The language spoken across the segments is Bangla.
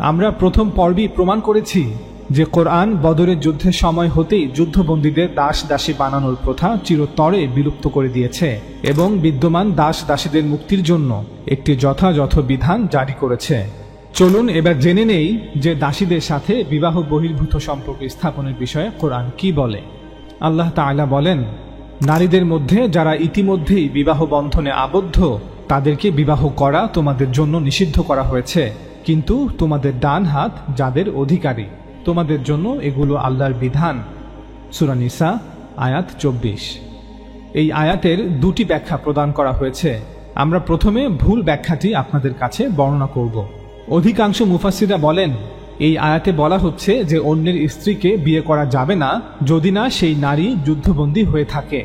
আমরা প্রথম পর্বেই প্রমাণ করেছি যে কোরআন বদরের যুদ্ধের সময় হতেই যুদ্ধবন্দীদের দাস দাসী বানানোর প্রথা চিরতরে বিলুপ্ত করে দিয়েছে এবং বিদ্যমান দাস দাসীদের মুক্তির জন্য একটি যথাযথ বিধান জারি করেছে। চলুন এবার জেনে নেই যে দাসীদের সাথে বিবাহ বহির্ভূত সম্পর্ক স্থাপনের বিষয়ে কোরআন কি বলে। আল্লাহ তাআলা বলেন, নারীদের মধ্যে যারা ইতিমধ্যেই বিবাহ বন্ধনে আবদ্ধ তাদেরকে বিবাহ করা তোমাদের জন্য নিষিদ্ধ করা হয়েছে, কিন্তু তোমাদের ডান হাত যাদের অধিকারী তোমাদের জন্য এগুলো আল্লাহর বিধান। সূরা নিসা আয়াত 24। এই আয়াতের দুটি ব্যাখ্যা প্রদান করা হয়েছে। আমরা প্রথমে ভুল ব্যাখ্যাটি আপনাদের কাছে বর্ণনা করব। অধিকাংশ মুফাসসিররা বলেন, এই আয়াতে বলা হচ্ছে যে অন্যের স্ত্রীকে বিয়ে করা যাবে না যদি না সেই নারী যুদ্ধবন্দী হয়ে থাকে।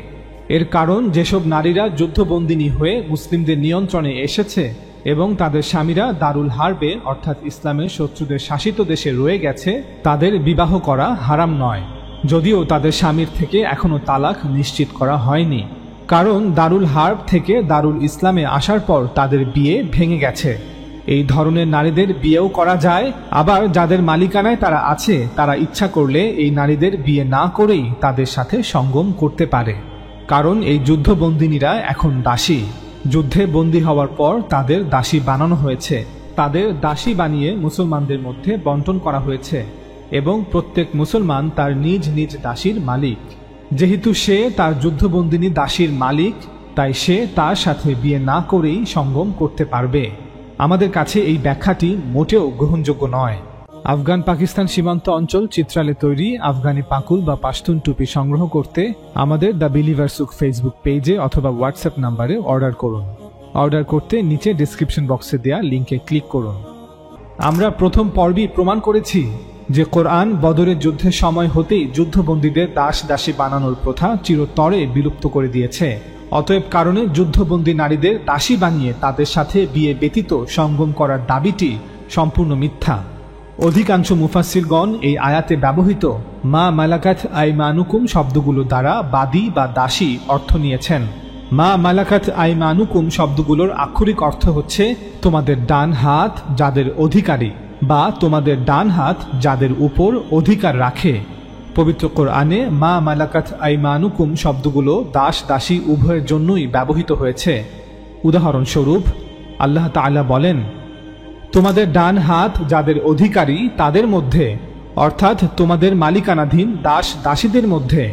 এর কারণ যেসব নারীরা যুদ্ধবন্দিনী হয়ে মুসলিমদের নিয়ন্ত্রণে এসেছে এবং তাদের স্বামীরা দারুল হারবে অর্থাৎ ইসলামের শত্রুদের শাসিত দেশে রয়ে গেছে, তাদের বিবাহ করা হারাম নয়, যদিও তাদের স্বামীর থেকে এখনও তালাক নিশ্চিত করা হয়নি। কারণ দারুল হারব থেকে দারুল ইসলামে আসার পর তাদের বিয়ে ভেঙে গেছে। এই ধরনের নারীদের বিয়েও করা যায়, আবার যাদের মালিকানায় তারা আছে তারা ইচ্ছা করলে এই নারীদের বিয়ে না করেই তাদের সাথে সঙ্গম করতে পারে। কারণ এই যুদ্ধবন্দিনীরা এখন দাসী। যুদ্ধে বন্দী হওয়ার পর তাদের দাসী বানানো হয়েছে, তাদের দাসী বানিয়ে মুসলমানদের মধ্যে বন্টন করা হয়েছে এবং প্রত্যেক মুসলমান তার নিজ নিজ দাসীর মালিক। যেহেতু সে তার যুদ্ধবন্দিনী দাসীর মালিক, তাই সে তার সাথে বিয়ে না করেই সঙ্গম করতে পারবে। আমাদের কাছে এই ব্যাখ্যাটি মোটেও গ্রহণযোগ্য নয়। আফগান পাকিস্তান সীমান্ত অঞ্চল চিত্রালে তৈরি আফগানি পাকুল বা পাশতুন টুপি সংগ্রহ করতে আমাদের দ্য বিলিভার সুক ফেসবুক পেজে অথবা হোয়াটসঅ্যাপ নাম্বারে অর্ডার করুন। অর্ডার করতে নিচে ডেসক্রিপশন বক্সে দেওয়া লিঙ্কে ক্লিক করুন। আমরা প্রথম পর্বেই প্রমাণ করেছি যে কোরআন বদরের যুদ্ধের সময় হতেই যুদ্ধবন্দীদের দাস দাসী বানানোর প্রথা চিরতরে বিলুপ্ত করে দিয়েছে। অতএব কারণে যুদ্ধবন্দী নারীদের দাসী বানিয়ে তাদের সাথে বিয়ে ব্যতীত সঙ্গম করার দাবিটি সম্পূর্ণ মিথ্যা। অধিকাংশ মুফাসসিরগণ এই আয়াতে ব্যবহৃত মা মালাকাত আইমানুকুম শব্দগুলো দ্বারা বাদী বা দাসী অর্থ নিয়েছেন। মা মালাকাত আইমানুকুম শব্দগুলোর আক্ষরিক অর্থ হচ্ছে তোমাদের ডান হাত যাদের অধিকারী বা তোমাদের ডান হাত যাদের উপর অধিকার রাখে। পবিত্র কোরআনে মা মালাকাত আইমানুকুম শব্দগুলো দাস দাসী উভয়ের জন্যই ব্যবহৃত হয়েছে। উদাহরণস্বরূপ আল্লাহ তাআলা বলেন, তোমাদের ডান হাত যাদের অধিকারী তাদের মধ্যে, অর্থাৎ তোমাদের মালিকানাধীন দাস দাসীদের মধ্যে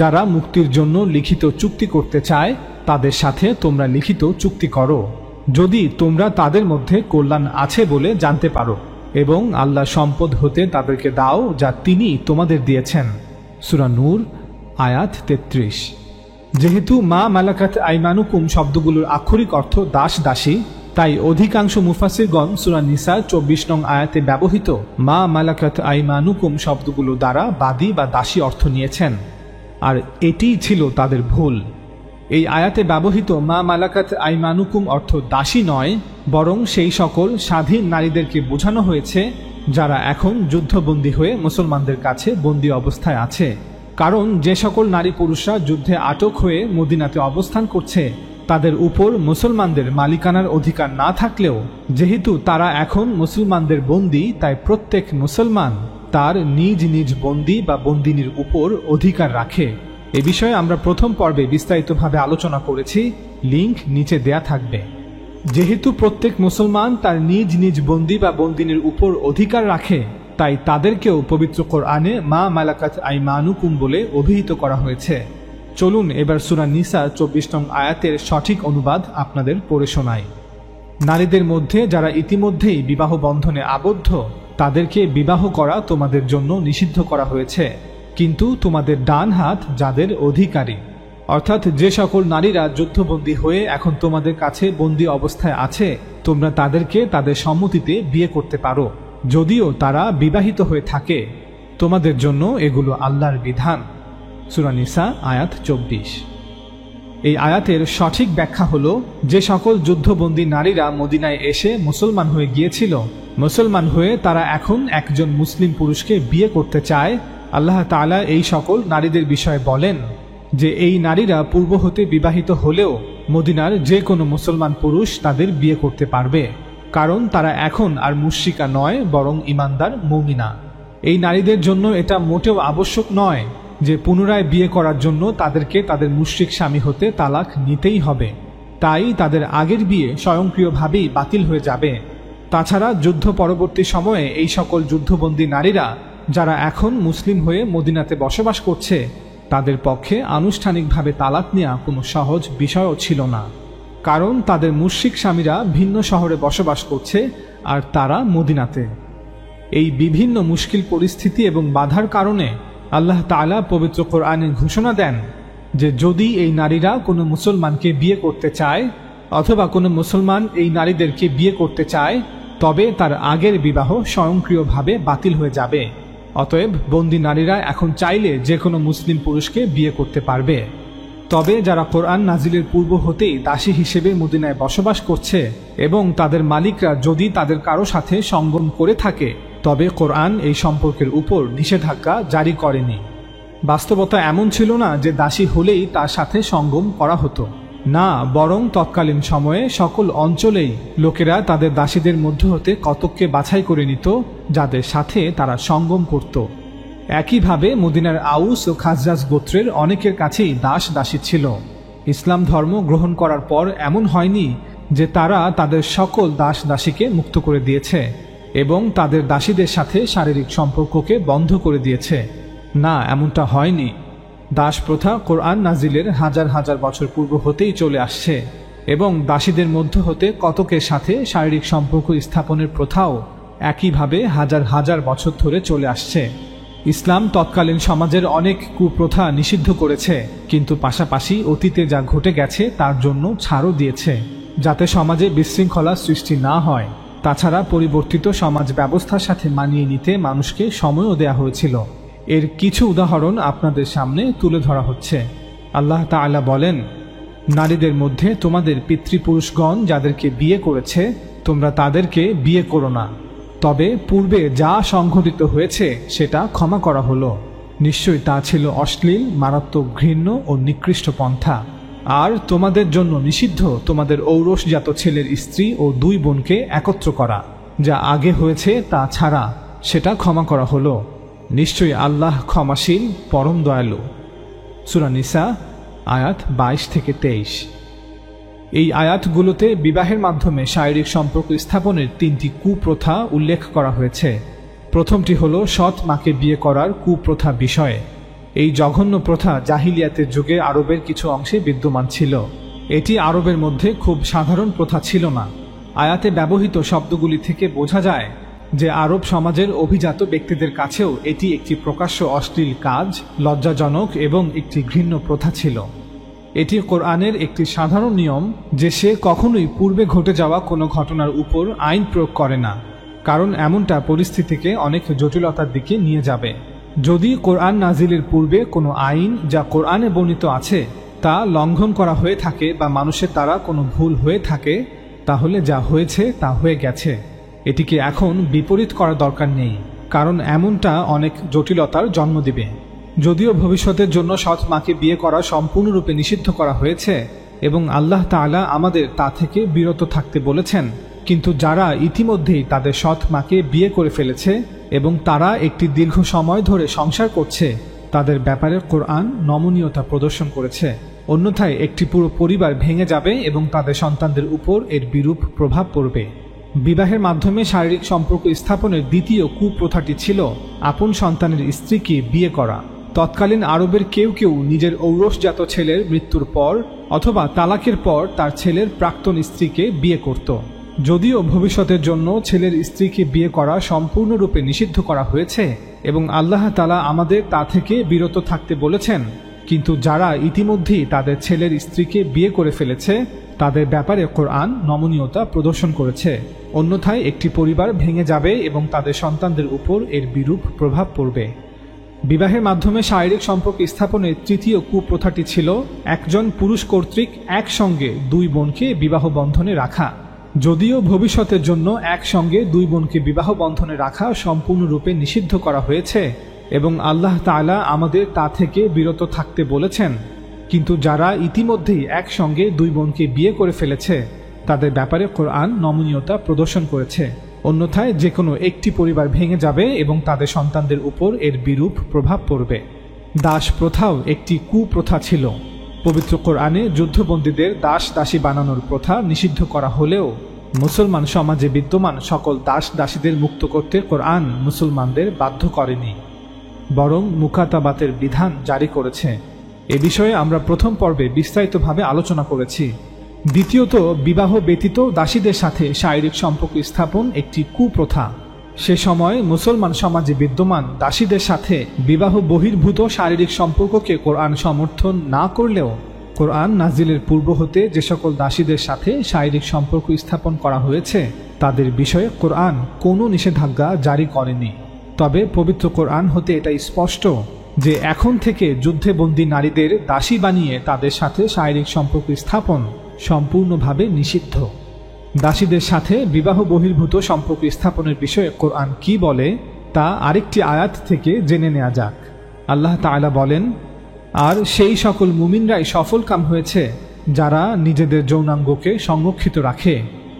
যারা মুক্তির জন্য লিখিত চুক্তি করতে চায় তাদের সাথে তোমরা লিখিত চুক্তি করো, যদি তোমরা তাদের মধ্যে কল্যাণ আছে বলে জানতে পারো এবং আল্লাহ সম্পদ হতে তাদেরকে দাও যা তিনি তোমাদের দিয়েছেন। সূরা নূর আয়াত 33। যেহেতু মা মালাকাত আইমানুকুম শব্দগুলোর আক্ষরিক অর্থ দাস দাসী, তাই অধিকাংশ মুফাসসিরগণ সূরা নিসা 24 নং আয়াতে ব্যবহৃত মা মালাকাত আইমানুকুম শব্দগুলো দ্বারা বাদী বা দাসী অর্থ নিয়েছেন, আর এটিই ছিল তাদের ভুল। এই আয়াতে ব্যবহৃত মা মালাকাত আইমানুকুম অর্থ দাসী নয়, বরং সেই সকল স্বাধীন নারীদেরকে বোঝানো হয়েছে যারা এখন যুদ্ধবন্দী হয়ে মুসলমানদের কাছে বন্দী অবস্থায় আছে। কারণ যে সকল নারী পুরুষরা যুদ্ধে আটক হয়ে মদিনাতে অবস্থান করছে তাদের উপর মুসলমানদের মালিকানার অধিকার না থাকলেও যেহেতু তারা এখন মুসলমানদের বন্দী, তাই প্রত্যেক মুসলমান তার নিজ নিজ বন্দী বা বন্দিনীর উপর অধিকার রাখে। এ বিষয়ে আমরা প্রথম পর্বে বিস্তারিতভাবে আলোচনা করেছি, লিংক নিচে দেয়া থাকবে। যেহেতু প্রত্যেক মুসলমান তার নিজ নিজ বন্দী বা বন্দিনীর উপর অধিকার রাখে, তাই তাদেরকেও পবিত্র কোরআনে মা মালাকাত আইমানুকুম বলে অভিহিত করা হয়েছে। চলুন এবার সূরা নিসা 24 নং আয়াতের সঠিক অনুবাদ আপনাদের পড়ে শোনাই। নারীদের মধ্যে যারা ইতিমধ্যেই বিবাহ বন্ধনে আবদ্ধ তাদেরকে বিবাহ করা তোমাদের জন্য নিষিদ্ধ করা হয়েছে, কিন্তু তোমাদের ডান হাত যাদের অধিকারী, অর্থাৎ যে সকল নারীরা যুদ্ধবন্দী হয়ে এখন তোমাদের কাছে বন্দী অবস্থায় আছে, তোমরা তাদেরকে তাদের সম্মতিতে বিয়ে করতে পারো, যদিও তারা বিবাহিত হয়ে থাকে। তোমাদের জন্য এগুলো আল্লাহর বিধান। সূরা নিসা আয়াত 24। এই আয়াতের সঠিক ব্যাখ্যা হলো, যে সকল যুদ্ধবন্দী নারীরা মদিনায় এসে মুসলমান হয়ে গিয়েছিল, মুসলমান হয়ে তারা এখন একজন মুসলিম পুরুষকে বিয়ে করতে চায়, আল্লাহ তাআলা এই সকল নারীদের বিষয়ে বলেন যে এই নারীরা পূর্ব হতে বিবাহিত হলেও মদিনার যে কোনো মুসলমান পুরুষ তাদের বিয়ে করতে পারবে। কারণ তারা এখন আর মুশরিকা নয়, বরং ঈমানদার মুমিনা। এই নারীদের জন্য এটা মোটেও আবশ্যক নয় যে পুনরায় বিয়ে করার জন্য তাদেরকে তাদের মুশরিক স্বামী হতে তালাক নিতেই হবে। তাই তাদের আগের বিয়ে স্বয়ংক্রিয়ভাবেই বাতিল হয়ে যাবে। তাছাড়া যুদ্ধ পরবর্তী সময়ে এই সকল যুদ্ধবন্দী নারীরা যারা এখন মুসলিম হয়ে মদিনাতে বসবাস করছে, তাদের পক্ষে আনুষ্ঠানিকভাবে তালাক নেওয়া কোনো সহজ বিষয়ও ছিল না। কারণ তাদের মুশরিক স্বামীরা ভিন্ন শহরে বসবাস করছে আর তারা মদিনাতে। এই বিভিন্ন মুশকিল পরিস্থিতি এবং বাধার কারণে আল্লাহ তাআলা পবিত্র কোরআনে ঘোষণা দেন যে যদি এই নারীরা কোনো মুসলমানকে বিয়ে করতে চায় অথবা কোনো মুসলমান এই নারীদেরকে বিয়ে করতে চায়, তবে তার আগের বিবাহ স্বয়ংক্রিয়ভাবে বাতিল হয়ে যাবে। অতএব বন্দী নারীরা এখন চাইলে যে কোনো মুসলিম পুরুষকে বিয়ে করতে পারবে। তবে যারা কোরআন নাজিলের পূর্ব হতেই দাসী হিসেবে মদিনায় বসবাস করছে এবং তাদের মালিকরা যদি তাদের কারো সাথে সঙ্গম করে থাকে, তবে কোরআন এই সম্পর্কের উপর নিষেধাজ্ঞা জারি করেনি। বাস্তবতা এমন ছিল না যে দাসী হলেই তার সাথে সঙ্গম করা হতো, না, বরং তৎকালীন সময়ে সকল অঞ্চলেই লোকেরা তাদের দাসীদের মধ্য হতে কতককে বাছাই করে নিত যাদের সাথে তারা সঙ্গম করত। একইভাবে মদিনার আউস ও খাজরাজ গোত্রের অনেকের কাছেই দাস দাসী ছিল। ইসলাম ধর্ম গ্রহণ করার পর এমন হয়নি যে তারা তাদের সকল দাস দাসীকে মুক্ত করে দিয়েছে এবং তাদের দাসীদের সাথে শারীরিক সম্পর্ককে বন্ধ করে দিয়েছে। না, এমনটা হয়নি। দাস প্রথা কোরআন নাজিলের হাজার হাজার বছর পূর্ব হতেই চলে আসছে এবং দাসীদের মধ্য হতে কতকের সাথে শারীরিক সম্পর্ক স্থাপনের প্রথাও একইভাবে হাজার হাজার বছর ধরে চলে আসছে। ইসলাম তৎকালীন সমাজের অনেক কুপ্রথা নিষিদ্ধ করেছে, কিন্তু পাশাপাশি অতীতে যা ঘটে গেছে তার জন্য ছাড়ও দিয়েছে, যাতে সমাজে বিশৃঙ্খলা সৃষ্টি না হয়। তাছাড়া পরিবর্তিত সমাজ ব্যবস্থার সাথে মানিয়ে নিতে মানুষকে সময়ও দেয়া হয়েছিল। এর কিছু উদাহরণ আপনাদের সামনে তুলে ধরা হচ্ছে। আল্লাহ তাআলা বলেন, নারীদের মধ্যে তোমাদের পিতৃপুরুষগণ যাদেরকে বিয়ে করেছে তোমরা তাদেরকে বিয়ে করো না, তবে পূর্বে যা সংঘটিত হয়েছে সেটা ক্ষমা করা হলো। নিশ্চয়ই তা ছিল অশ্লীল, মারাত্মক, ঘৃণ্য ও নিকৃষ্ট পন্থা। আর তোমাদের জন্য নিষিদ্ধ তোমাদের ঔরসজাত ছেলের স্ত্রী ও দুই বোনকে একত্র করা, যা আগে হয়েছে তা ছাড়া, সেটা ক্ষমা করা হলো। নিশ্চয়ই আল্লাহ ক্ষমাশীল, পরম দয়ালু। সূরা নিসা আয়াত 22-23। এই আয়াতগুলোতে বিবাহের মাধ্যমে শারীরিক সম্পর্ক স্থাপনের 3টি কুপ্রথা উল্লেখ করা হয়েছে। প্রথমটি হলো সৎ মাকে বিয়ে করার কুপ্রথা বিষয়ে। এই জঘন্য প্রথা জাহিলিয়াতের যুগে আরবের কিছু অংশে বিদ্যমান ছিল। এটি আরবের মধ্যে খুব সাধারণ প্রথা ছিল না। আয়াতে ব্যবহৃত শব্দগুলি থেকে বোঝা যায় যে আরব সমাজের অভিজাত ব্যক্তিদের কাছেও এটি একটি প্রকাশ্য অশ্লীল কাজ, লজ্জাজনক এবং একটি ঘৃণ্য প্রথা ছিল। এটি কোরআনের একটি সাধারণ নিয়ম যে সে কখনোই পূর্বে ঘটে যাওয়া কোনো ঘটনার উপর আইন প্রয়োগ করে না, কারণ এমনটা পরিস্থিতিকে অনেক জটিলতার দিকে নিয়ে যাবে। যদি কোরআন নাজিলের পূর্বে কোনো আইন যা কোরআনে বর্ণিত আছে তা লঙ্ঘন করা হয়ে থাকে বা মানুষের দ্বারা কোনো ভুল হয়ে থাকে, তাহলে যা হয়েছে তা হয়ে গেছে। এটিকে এখন বিপরীত করা দরকার নেই, কারণ এমনটা অনেক জটিলতার জন্ম দিবে। যদিও ভবিষ্যতের জন্য সৎ মাকে বিয়ে করা সম্পূর্ণরূপে নিষিদ্ধ করা হয়েছে এবং আল্লাহ তাআলা আমাদের তা থেকে বিরত থাকতে বলেছেন, কিন্তু যারা ইতিমধ্যেই তাদের সৎ মাকে বিয়ে করে ফেলেছে এবং তারা একটি দীর্ঘ সময় ধরে সংসার করছে, তাদের ব্যাপারে কোরআন নমনীয়তা প্রদর্শন করেছে। অন্যথায় একটি পুরো পরিবার ভেঙে যাবে এবং তাদের সন্তানদের উপর এর বিরূপ প্রভাব পড়বে। বিবাহের মাধ্যমে শারীরিক সম্পর্ক স্থাপনের দ্বিতীয় কুপ্রথাটি ছিল আপন সন্তানের স্ত্রীকে বিয়ে করা। তৎকালীন আরবের কেউ কেউ নিজের ঔরসজাত ছেলের মৃত্যুর পর অথবা তালাকের পর তার ছেলের প্রাক্তন স্ত্রীকে বিয়ে করত। যদিও ভবিষ্যতের জন্য ছেলের স্ত্রীকে বিয়ে করা সম্পূর্ণরূপে নিষিদ্ধ করা হয়েছে এবং আল্লাহ তাআলা আমাদের তা থেকে বিরত থাকতে বলেছেন, কিন্তু যারা ইতিমধ্যেই তাদের ছেলের স্ত্রীকে বিয়ে করে ফেলেছে তাদের ব্যাপারে কোরআন নমনীয়তা প্রদর্শন করেছে। অন্যথায় একটি পরিবার ভেঙে যাবে এবং তাদের সন্তানদের উপর এর বিরূপ প্রভাব পড়বে। বিবাহের মাধ্যমে শারীরিক সম্পর্ক স্থাপনের তৃতীয় কুপ্রথাটি ছিল একজন পুরুষ কর্তৃক একসঙ্গে দুই বোনকে বিবাহ বন্ধনে রাখা। যদিও ভবিষ্যতের জন্য একসঙ্গে দুই বোনকে বিবাহ বন্ধনে রাখা সম্পূর্ণরূপে নিষিদ্ধ করা হয়েছে এবং আল্লাহ তাআলা আমাদের তা থেকে বিরত থাকতে বলেছেন, কিন্তু যারা ইতিমধ্যেই একসঙ্গে দুই বোনকে বিয়ে করে ফেলেছে তাদের ব্যাপারে কোরআন নমনীয়তা প্রদর্শন করেছে। অন্যথায় যে কোনো একটি পরিবার ভেঙে যাবে এবং তাদের সন্তানদের উপর এর বিরূপ প্রভাব পড়বে। দাস প্রথাও একটি কুপ্রথা ছিল। পবিত্র কোরআনে যুদ্ধবন্দীদের দাস দাসী বানানোর প্রথা নিষিদ্ধ করা হলেও মুসলমান সমাজে বিদ্যমান সকল দাস দাসীদের মুক্ত করতে কোরআন মুসলমানদের বাধ্য করেনি, বরং মুকাতাবাতের বিধান জারি করেছে। এ বিষয়ে আমরা প্রথম পর্বে বিস্তারিতভাবে আলোচনা করেছি। দ্বিতীয়ত, বিবাহ ব্যতীত দাসীদের সাথে শারীরিক সম্পর্ক স্থাপন একটি কুপ্রথা। সে সময় মুসলমান সমাজে বিদ্যমান দাসীদের সাথে বিবাহ বহির্ভূত শারীরিক সম্পর্ককে কোরআন সমর্থন না করলেও কোরআন নাজিলের পূর্ব হতে যে সকল দাসীদের সাথে শারীরিক সম্পর্ক স্থাপন করা হয়েছে তাদের বিষয়ে কোরআন কোনো নিষেধাজ্ঞা জারি করেনি। তবে পবিত্র কোরআন হতে এটা স্পষ্ট যে এখন থেকে যুদ্ধে বন্দী নারীদের দাসী বানিয়ে তাদের সাথে শারীরিক সম্পর্ক স্থাপন সম্পূর্ণভাবে নিষিদ্ধ। দাসীদের সাথে বিবাহ বহির্ভূত সম্পর্ক স্থাপনের বিষয়ে কোরআন কি বলে তা আরেকটি আয়াত থেকে জেনে নেওয়া যাক। আল্লাহ তাআলা বলেন, আর সেই সকল মুমিনরাই সফলকাম হয়েছে যারা নিজেদের যৌনাঙ্গকে সংরক্ষিত রাখে,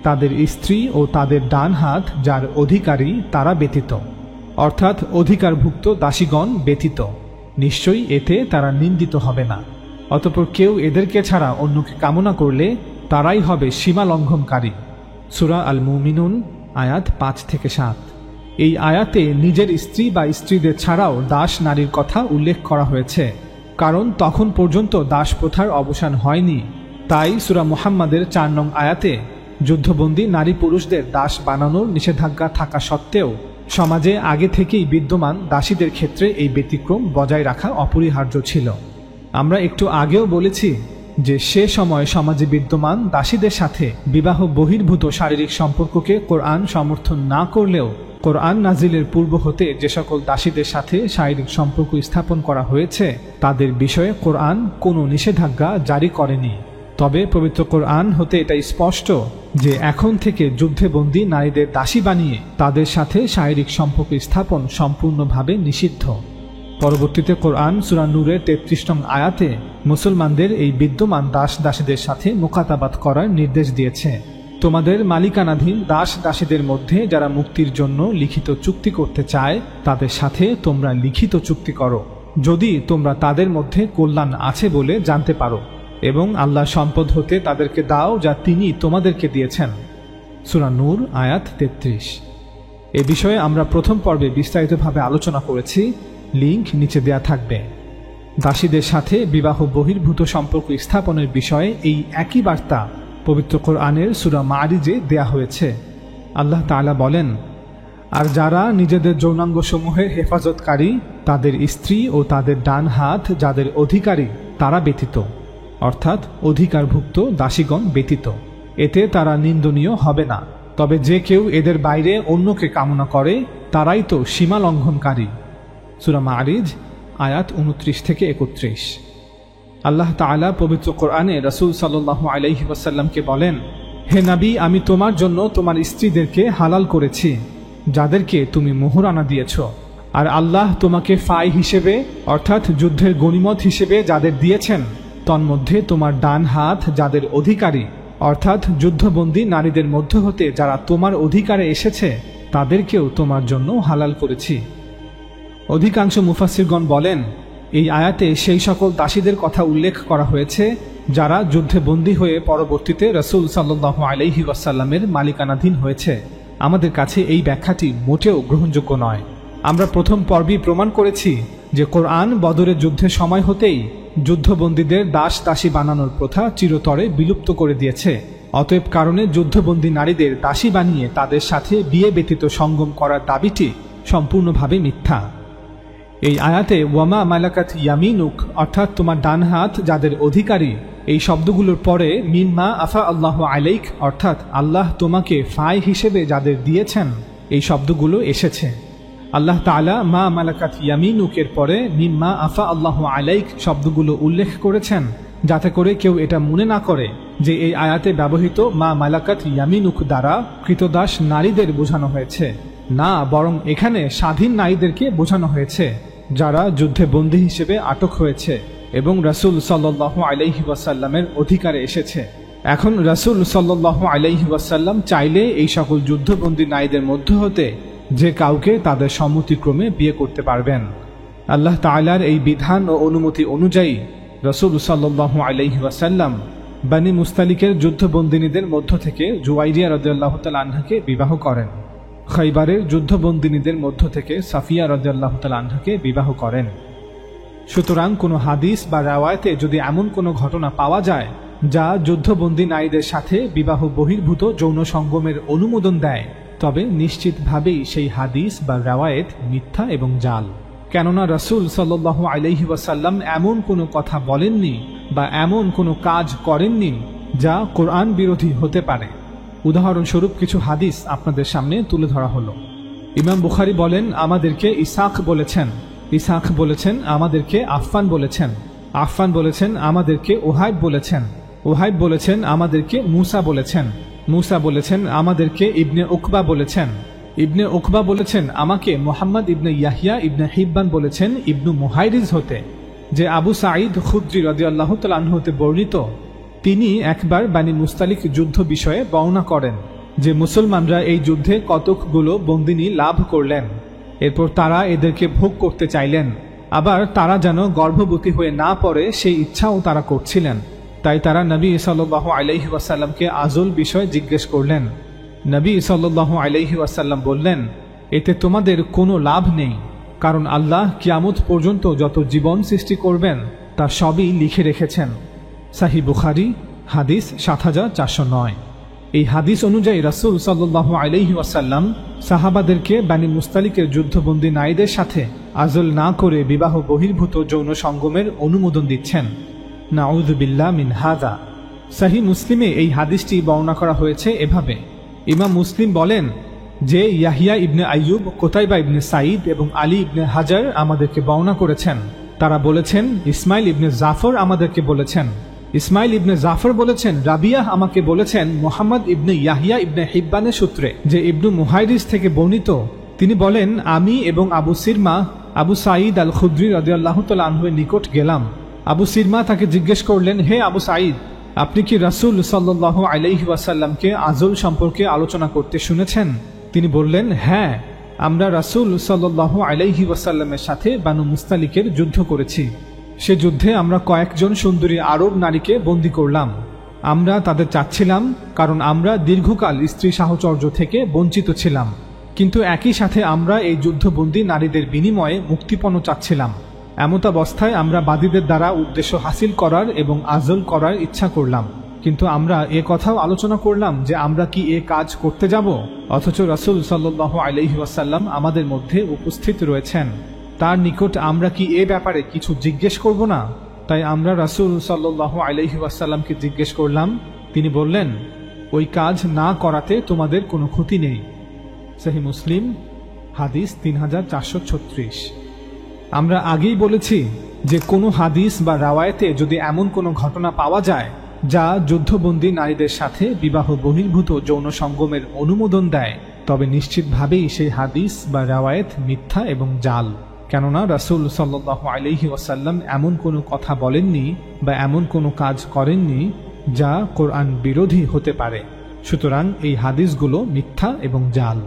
তাদের স্ত্রী ও তাদের ডান হাত যার অধিকারী তারা ব্যতীত, অর্থাৎ অধিকারভুক্ত দাসীগণ ব্যতীত। নিশ্চয়ই এতে তারা নিন্দিত হবে না। অতঃপর কেউ এদেরকে ছাড়া অন্যকে কামনা করলে তারাই হবে সীমা লঙ্ঘনকারী। সূরা আল মুমিনুন আয়াত 5-7। এই আয়াতে নিজের স্ত্রী বা স্ত্রীদের ছাড়াও দাস নারীর কথা উল্লেখ করা হয়েছে, কারণ তখন পর্যন্ত দাস প্রথার অবসান হয়নি। তাই সূরা মুহাম্মাদের 4 নং আয়াতে যুদ্ধবন্দী নারী পুরুষদের দাস বানানোর নিষেধাজ্ঞা থাকা সত্ত্বেও সমাজে আগে থেকেই বিদ্যমান দাসীদের ক্ষেত্রে এই ব্যতিক্রম বজায় রাখা অপরিহার্য ছিল। আমরা একটু আগেও বলেছি যে সে সময় সমাজে বিদ্যমান দাসীদের সাথে বিবাহ বহির্ভূত শারীরিক সম্পর্ককে কোরআন সমর্থন না করলেও কোরআন নাজিলের পূর্ব হতে যে সকল দাসীদের সাথে শারীরিক সম্পর্ক স্থাপন করা হয়েছে তাদের বিষয়ে কোরআন কোনো নিষেধাজ্ঞা জারি করেনি। তবে পবিত্র কোরআন হতে এটা স্পষ্ট যে এখন থেকে যুদ্ধে বন্দী নারীদের দাসী বানিয়ে তাদের সাথে শারীরিক সম্পর্ক স্থাপন সম্পূর্ণভাবে নিষিদ্ধ। পরবর্তীতে কোরআন সূরা নূরের 33 নং আয়াতে মুসলমানদের এই বিদ্যমান দাস দাসীদের সাথে মুকাতাবাত করার নির্দেশ দিয়েছে। তোমাদের মালিকানাধীন দাস দাসীদের মধ্যে যারা মুক্তির জন্য লিখিত চুক্তি করতে চায় তাদের সাথে তোমরা লিখিত চুক্তি করো, যদি তোমরা তাদের মধ্যে কল্যাণ আছে বলে জানতে পারো, এবং আল্লাহ সম্পদ হতে তাদেরকে দাও যা তিনি তোমাদেরকে দিয়েছেন। সূরা নূর আয়াত 33। এ বিষয়ে আমরা প্রথম পর্বে বিস্তারিতভাবে আলোচনা করেছি, লিংক নিচে দেয়া থাকবে। দাসীদের সাথে বিবাহ বহির্ভূত সম্পর্ক স্থাপনের বিষয়ে এই একই বার্তা পবিত্র কোরআনের সূরা মাআরিজে দেয়া হয়েছে। আল্লাহ তাআলা বলেন, আর যারা নিজেদের যৌনাঙ্গসমূহের হেফাজতকারী তাদের স্ত্রী ও তাদের ডান হাত যাদের অধিকারী তারা ব্যতীত, অর্থাৎ অধিকারভুক্ত দাসীগণ ব্যতীত, এতে তারা নিন্দনীয় হবে না। তবে যে কেউ এদের বাইরে অন্যকে কামনা করে তারাই তো সীমা লঙ্ঘনকারী। সূরা মাআরিজ আয়াত 29-31। আল্লাহ তাআলা পবিত্র কোরআনে রাসূল সাল্লাল্লাহু আলাইহি ওয়াসাল্লামকে বলেন, হে নবী, আমি তোমার জন্য তোমার স্ত্রীদেরকে হালাল করেছি যাদেরকে তুমি মোহরানা দিয়েছ, আর আল্লাহ তোমাকে ফাই হিসেবে অর্থাৎ যুদ্ধের গনিমত হিসেবে যাদের দিয়েছেন তন্মধ্যে তোমার ডান হাত যাদের অধিকারী অর্থাৎ যুদ্ধবন্দী নারীদের মধ্য হতে যারা তোমার অধিকারে এসেছে তাদেরকেও তোমার জন্য হালাল করেছি। অধিকাংশ মুফাসসিরগণ বলেন, এই আয়াতে সেই সকল দাসীদের কথা উল্লেখ করা হয়েছে যারা যুদ্ধে বন্দী হয়ে পরবর্তীতে রাসূল সাল্লাল্লাহু আলাইহি ওয়াসাল্লামের মালিকানাধীন হয়েছে। আমাদের কাছে এই ব্যাখ্যাটি মোটেও গ্রহণযোগ্য নয়। আমরা প্রথম পর্বেই প্রমাণ করেছি যে কোরআন বদরের যুদ্ধের সময় হতেই যুদ্ধবন্দীদের দাস দাসী বানানোর প্রথা চিরতরে বিলুপ্ত করে দিয়েছে। অতএব কারণে যুদ্ধবন্দী নারীদের দাসী বানিয়ে তাদের সাথে বিয়ে ব্যতীত সঙ্গম করার দাবিটি সম্পূর্ণভাবে মিথ্যা। এই আয়াতে ওয়ামা মালাকাত ইয়ামিনুক অর্থাৎ তোমার ডান হাত যাদের অধিকারী এই শব্দগুলোর পরে মিম্মা আফা আল্লাহু আলাইক অর্থাৎ আল্লাহ তোমাকে ফাই হিসেবে যাদের দিয়েছেন এই শব্দগুলো এসেছে। আল্লাহ তাআলা মা মালাকাত ইয়ামিনুকের পরে মিম্মা আফা আল্লাহু আলাইক শব্দগুলো উল্লেখ করেছেন যাতে করে কেউ এটা মনে না করে যে এই আয়াতে ব্যবহৃত মা মালাকাত ইয়ামিনুক দ্বারা কৃতদাস নারীদের বোঝানো হয়েছে। না, বরং এখানে স্বাধীন নারীদেরকে বোঝানো হয়েছে যারা যুদ্ধে বন্দী হিসেবে আটক হয়েছে এবং রাসূল সাল্লাল্লাহু আলাইহি ওয়াসাল্লামের অধিকারে এসেছে। এখন রাসূল সাল্লাল্লাহু আলাইহি ওয়াসাল্লাম চাইলে এই সকল যুদ্ধবন্দী নারীদের মধ্য হতে যে কাউকে তাদের সম্মতিক্রমে বিয়ে করতে পারবেন। আল্লাহ তাআলার এই বিধান ও অনুমতি অনুযায়ী রাসূল সাল্লাল্লাহু আলাইহি ওয়াসাল্লাম বনি মুস্তালিকের যুদ্ধবন্দিনীদের মধ্য থেকে জুওয়াইরিয়া রাদিয়াল্লাহু তাআলা আনহাকে বিবাহ করেন। খাইবারের যুদ্ধবন্দিনীদের মধ্য থেকে সাফিয়া রাদিয়াল্লাহু তাআলা আনহাকে বিবাহ করেন। সুতরাং কোনো হাদিস বা রাওয়ায়াতে যদি এমন কোনো ঘটনা পাওয়া যায় যা যুদ্ধবন্দী নারীদের সাথে বিবাহ বহির্ভূত যৌন সঙ্গমের অনুমোদন দেয়, তবে নিশ্চিতভাবেই সেই হাদিস বা রাওয়ায়াত মিথ্যা এবং জাল। কেননা রাসূল সাল্লাল্লাহু আলাইহি ওয়াসাল্লাম এমন কোনো কথা বলেননি বা এমন কোনো কাজ করেননি যা কোরআন বিরোধী হতে পারে। উদাহরণস্বরূপ কিছু হাদিস আপনাদের সামনে তুলে ধরা হলো। ইমাম বুখারী বলেন, আমাদেরকে ইসহাক বলেছেন, ইসহাক বলেছেন আমাদেরকে আফফান বলেছেন, আফফান বলেছেন আমাদেরকে ওহাইব বলেছেন, ওহাইব বলেছেন আমাদেরকে মুসা বলেছেন, মুসা বলেছেন আমাদেরকে ইবনে উকবা বলেছেন, ইবনে উকবা বলেছেন আমাকে মুহাম্মদ ইবনে ইয়াহিয়া ইবনে হিব্বান বলেছেন ইবনু মুহাইরিজ হতে, যে আবু সাঈদ খুদরি রাদিয়াল্লাহু তাআলা আনহু হতে বর্ণিত। তিনি একবার বনি মুস্তালিক যুদ্ধ বিষয়ে বর্ণনা করেন যে মুসলমানরা এই যুদ্ধে কতকগুলো বন্দিনী লাভ করলেন। এরপর তারা এদেরকে ভোগ করতে চাইলেন, আবার তারা যেন গর্ভবতী হয়ে না পড়ে সেই ইচ্ছাও তারা করছিলেন। তাই তারা নবী সাল্লাল্লাহু আলাইহি ওয়াসাল্লামকে আজল বিষয়ে জিজ্ঞেস করলেন। নবী সাল্লাল্লাহু আলাইহি ওয়াসাল্লাম বললেন, এতে তোমাদের কোনো লাভ নেই, কারণ আল্লাহ কিয়ামত পর্যন্ত যত জীবন সৃষ্টি করবেন তা সবই লিখে রেখেছেন। সাহিহ বুখারী হাদিস ৭৪০৯। এই হাদিস অনুযায়ী রাসূল সাল্লাল্লাহু আলাইহি ওয়াসাল্লাম সাহাবাদেরকে বনি মুস্তালিকের যুদ্ধবন্দী নারীদের সাথে আজল না করে বিবাহ বহির্ভূত যৌন সঙ্গমের অনুমোদন দিচ্ছেন। নাউযু বিল্লাহ মিন হাযা। সহিহ মুসলিমে এই হাদিসটি বর্ণনা করা হয়েছে এভাবে। ইমাম মুসলিম বলেন যে ইয়াহিয়া ইবনে আইয়ুব, কুতাইবা ইবনে সাঈদ এবং আলী ইবনে হাজার আমাদেরকে বর্ণনা করেছেন। তারা বলেছেন ইসমাইল ইবনে জাফর আমাদেরকে বলেছেন, ইসমাইল ইবনে জাফর বলেছেন রাবিয়াহ আমাকে বলেছেন মুহাম্মদ ইবনে ইয়াহিয়া ইবনে হিব্বানের সূত্রে, যে ইবনু মুহাইরিজ থেকে বর্ণিত। তিনি বলেন, আমি এবং আবু সিরমা আবু সাঈদ আল খুদরি রাদিয়াল্লাহু তাআলা আনহুর নিকট গেলাম। আবু সিরমা তাকে জিজ্ঞেস করলেন, হে আবু সাঈদ, আপনি কি রাসূল সাল্লাল্লাহু আলাইহি ওয়াসাল্লামকে আজল সম্পর্কে আলোচনা করতে শুনেছেন? তিনি বললেন, হ্যাঁ, আমরা রাসূল সাল্লাল্লাহু আলাইহি ওয়াসাল্লামের সাথে বানু মুস্তালিকের যুদ্ধ করেছি। সে যুদ্ধে আমরা কয়েকজন সুন্দরী আরব নারীকে বন্দী করলাম। আমরা তাদের চাচ্ছিলাম, কারণ আমরা দীর্ঘকাল স্ত্রী সাহচর্য থেকে বঞ্চিত ছিলাম, কিন্তু একই সাথে আমরা এই যুদ্ধবন্দী নারীদের বিনিময়ে মুক্তিপণ চাচ্ছিলাম। এমতাবস্থায় আমরা বাদীদের দ্বারা উদ্দেশ্য হাসিল করার এবং আজল করার ইচ্ছা করলাম, কিন্তু আমরা এ কথাও আলোচনা করলাম যে আমরা কি এ কাজ করতে যাব, অথচ রাসূল সাল্লাল্লাহু আলাইহি ওয়াসাল্লাম আমাদের মধ্যে উপস্থিত রয়েছেন। তার নিকট আমরা কি এ ব্যাপারে কিছু জিজ্ঞেস করব না? তাই আমরা রাসূল সাল্লাল্লাহু আলাইহি ওয়াসাল্লামকে জিজ্ঞেস করলাম। তিনি বললেন, ওই কাজ না করাতে তোমাদের কোনো ক্ষতি নেই। সহিহ মুসলিম হাদিস ৩৪৩৬। আমরা আগেই বলেছি যে কোনো হাদিস বা রাওয়ায়াতে যদি এমন কোনো ঘটনা পাওয়া যায় যা যুদ্ধবন্দী নারীদের সাথে বিবাহ বহির্ভূত যৌন সঙ্গমের অনুমোদন দেয়, তবে নিশ্চিতভাবেই সেই হাদিস বা রাওয়ায়াত মিথ্যা এবং জাল। কেননা রাসূল সাল্লাল্লাহু আলাইহি ওয়াসাল্লাম এমন কোনো কথা বলেননি বা এমন কোনো কাজ করেননি যা কোরআন বিরোধী হতে পারে। সুতরাং এই হাদিসগুলো মিথ্যা এবং জাল।